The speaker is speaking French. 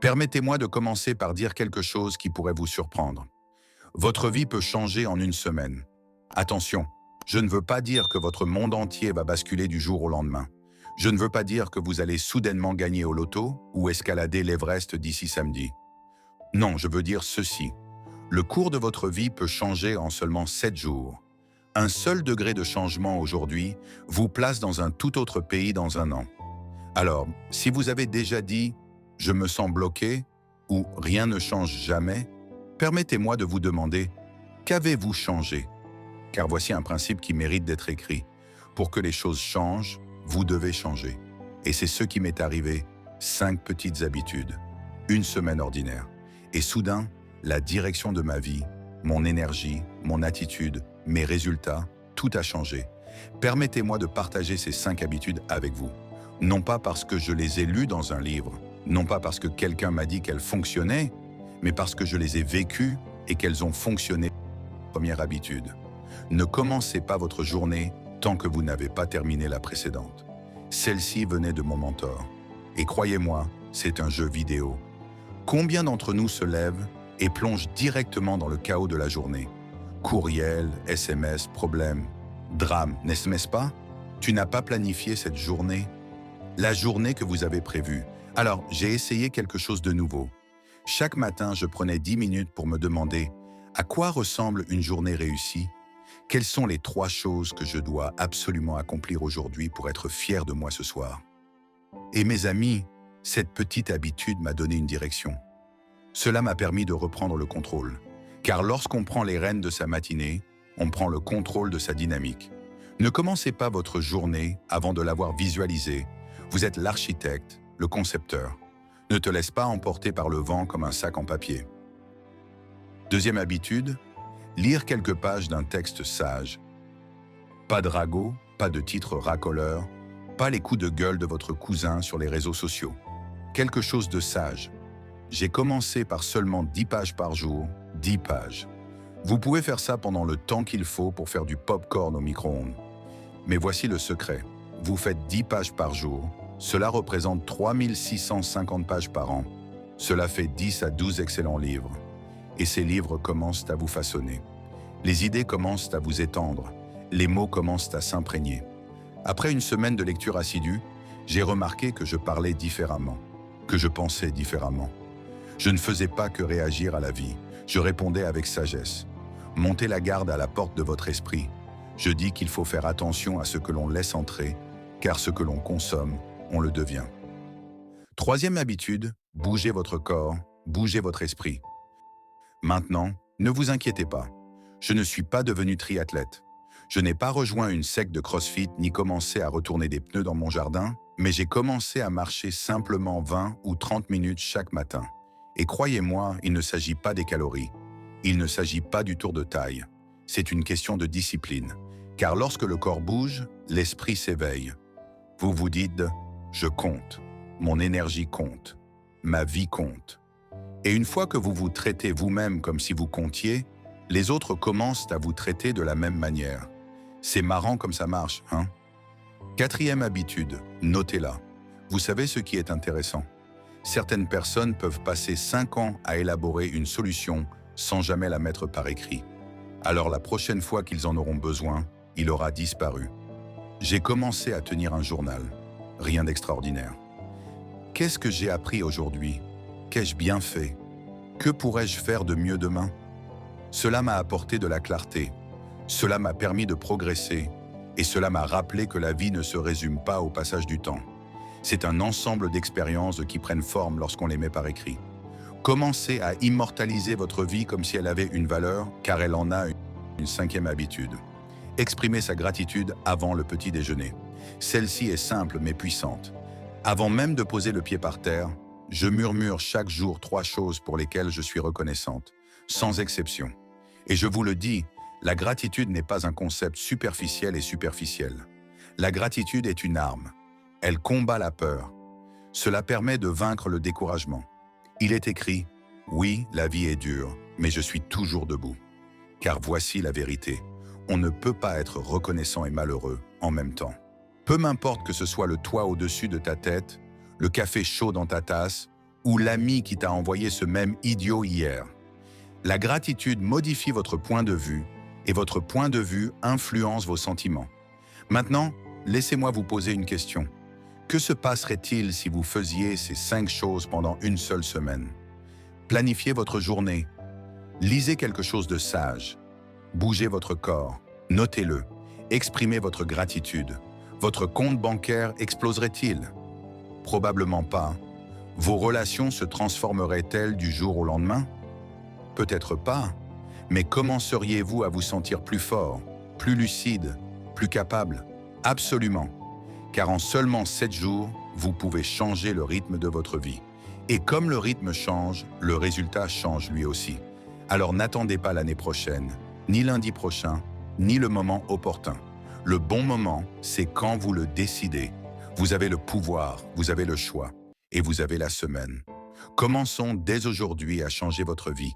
Permettez-moi de commencer par dire quelque chose qui pourrait vous surprendre. Votre vie peut changer en une semaine. Attention, je ne veux pas dire que votre monde entier va basculer du jour au lendemain. Je ne veux pas dire que vous allez soudainement gagner au loto ou escalader l'Everest d'ici samedi. Non, je veux dire ceci. Le cours de votre vie peut changer en seulement 7 jours. Un seul degré de changement aujourd'hui vous place dans un tout autre pays dans un an. Alors, si vous avez déjà dit « je me sens bloqué » ou « rien ne change jamais », permettez-moi de vous demander « qu'avez-vous changé ?» Car voici un principe qui mérite d'être écrit. Pour que les choses changent, vous devez changer. Et c'est ce qui m'est arrivé, 5 petites habitudes, une semaine ordinaire. Et soudain, la direction de ma vie, mon énergie, mon attitude, mes résultats, tout a changé. Permettez-moi de partager ces 5 habitudes avec vous. Non pas parce que je les ai lues dans un livre, non pas parce que quelqu'un m'a dit qu'elles fonctionnaient, mais parce que je les ai vécues et qu'elles ont fonctionné. Première habitude. Ne commencez pas votre journée tant que vous n'avez pas terminé la précédente. Celle-ci venait de mon mentor. Et croyez-moi, c'est un jeu vidéo. Combien d'entre nous se lèvent et plongent directement dans le chaos de la journée? Courriel, SMS, problème, drame, n'est-ce pas? Tu n'as pas planifié cette journée? La journée que vous avez prévue. Alors, j'ai essayé quelque chose de nouveau. Chaque matin, je prenais 10 minutes pour me demander à quoi ressemble une journée réussie? Quelles sont les 3 choses que je dois absolument accomplir aujourd'hui pour être fier de moi ce soir? Et mes amis, cette petite habitude m'a donné une direction. Cela m'a permis de reprendre le contrôle. Car lorsqu'on prend les rênes de sa matinée, on prend le contrôle de sa dynamique. Ne commencez pas votre journée avant de l'avoir visualisée. Vous êtes l'architecte, le concepteur. Ne te laisse pas emporter par le vent comme un sac en papier. Deuxième habitude, lire quelques pages d'un texte sage. Pas de ragot, pas de titre racoleur, pas les coups de gueule de votre cousin sur les réseaux sociaux. Quelque chose de sage. J'ai commencé par seulement 10 pages par jour, 10 pages. Vous pouvez faire ça pendant le temps qu'il faut pour faire du pop-corn au micro-ondes. Mais voici le secret. Vous faites 10 pages par jour, cela représente 3650 pages par an. Cela fait 10 à 12 excellents livres. Et ces livres commencent à vous façonner. Les idées commencent à vous étendre. Les mots commencent à s'imprégner. Après une semaine de lecture assidue, j'ai remarqué que je parlais différemment, que je pensais différemment. Je ne faisais pas que réagir à la vie, je répondais avec sagesse. Montez la garde à la porte de votre esprit. Je dis qu'il faut faire attention à ce que l'on laisse entrer, car ce que l'on consomme, on le devient. Troisième habitude, bougez votre corps, bougez votre esprit. Maintenant, ne vous inquiétez pas. Je ne suis pas devenu triathlète. Je n'ai pas rejoint une secte de CrossFit ni commencé à retourner des pneus dans mon jardin, mais j'ai commencé à marcher simplement 20 ou 30 minutes chaque matin. Et croyez-moi, il ne s'agit pas des calories. Il ne s'agit pas du tour de taille. C'est une question de discipline. Car lorsque le corps bouge, l'esprit s'éveille. Vous vous dites « je compte ». Mon énergie compte. Ma vie compte. Et une fois que vous vous traitez vous-même comme si vous comptiez, les autres commencent à vous traiter de la même manière. C'est marrant comme ça marche, hein? Quatrième habitude, notez-la. Vous savez ce qui est intéressant? Certaines personnes peuvent passer 5 ans à élaborer une solution sans jamais la mettre par écrit. Alors la prochaine fois qu'ils en auront besoin, il aura disparu. J'ai commencé à tenir un journal. Rien d'extraordinaire. Qu'est-ce que j'ai appris aujourd'hui? Qu'ai-je bien fait? Que pourrais-je faire de mieux demain? Cela m'a apporté de la clarté. Cela m'a permis de progresser. Et cela m'a rappelé que la vie ne se résume pas au passage du temps. C'est un ensemble d'expériences qui prennent forme lorsqu'on les met par écrit. Commencez à immortaliser votre vie comme si elle avait une valeur, car elle en a une cinquième habitude. Exprimez sa gratitude avant le petit déjeuner. Celle-ci est simple mais puissante. Avant même de poser le pied par terre, je murmure chaque jour 3 choses pour lesquelles je suis reconnaissante, sans exception. Et je vous le dis, la gratitude n'est pas un concept superficiel et superficiel. La gratitude est une arme. Elle combat la peur. Cela permet de vaincre le découragement. Il est écrit « Oui, la vie est dure, mais je suis toujours debout. » Car voici la vérité. On ne peut pas être reconnaissant et malheureux en même temps. Peu m'importe que ce soit le toit au-dessus de ta tête, le café chaud dans ta tasse ou l'ami qui t'a envoyé ce même idiot hier. La gratitude modifie votre point de vue et votre point de vue influence vos sentiments. Maintenant, laissez-moi vous poser une question. Que se passerait-il si vous faisiez ces 5 choses pendant une seule semaine? Planifiez votre journée. Lisez quelque chose de sage. Bougez votre corps. Notez-le. Exprimez votre gratitude. Votre compte bancaire exploserait-il? Probablement pas. Vos relations se transformeraient-elles du jour au lendemain? Peut-être pas. Mais commenceriez-vous à vous sentir plus fort, plus lucide, plus capable? Absolument. Car en seulement 7 jours, vous pouvez changer le rythme de votre vie. Et comme le rythme change, le résultat change lui aussi. Alors n'attendez pas l'année prochaine, ni lundi prochain, ni le moment opportun. Le bon moment, c'est quand vous le décidez. Vous avez le pouvoir, vous avez le choix, et vous avez la semaine. Commençons dès aujourd'hui à changer votre vie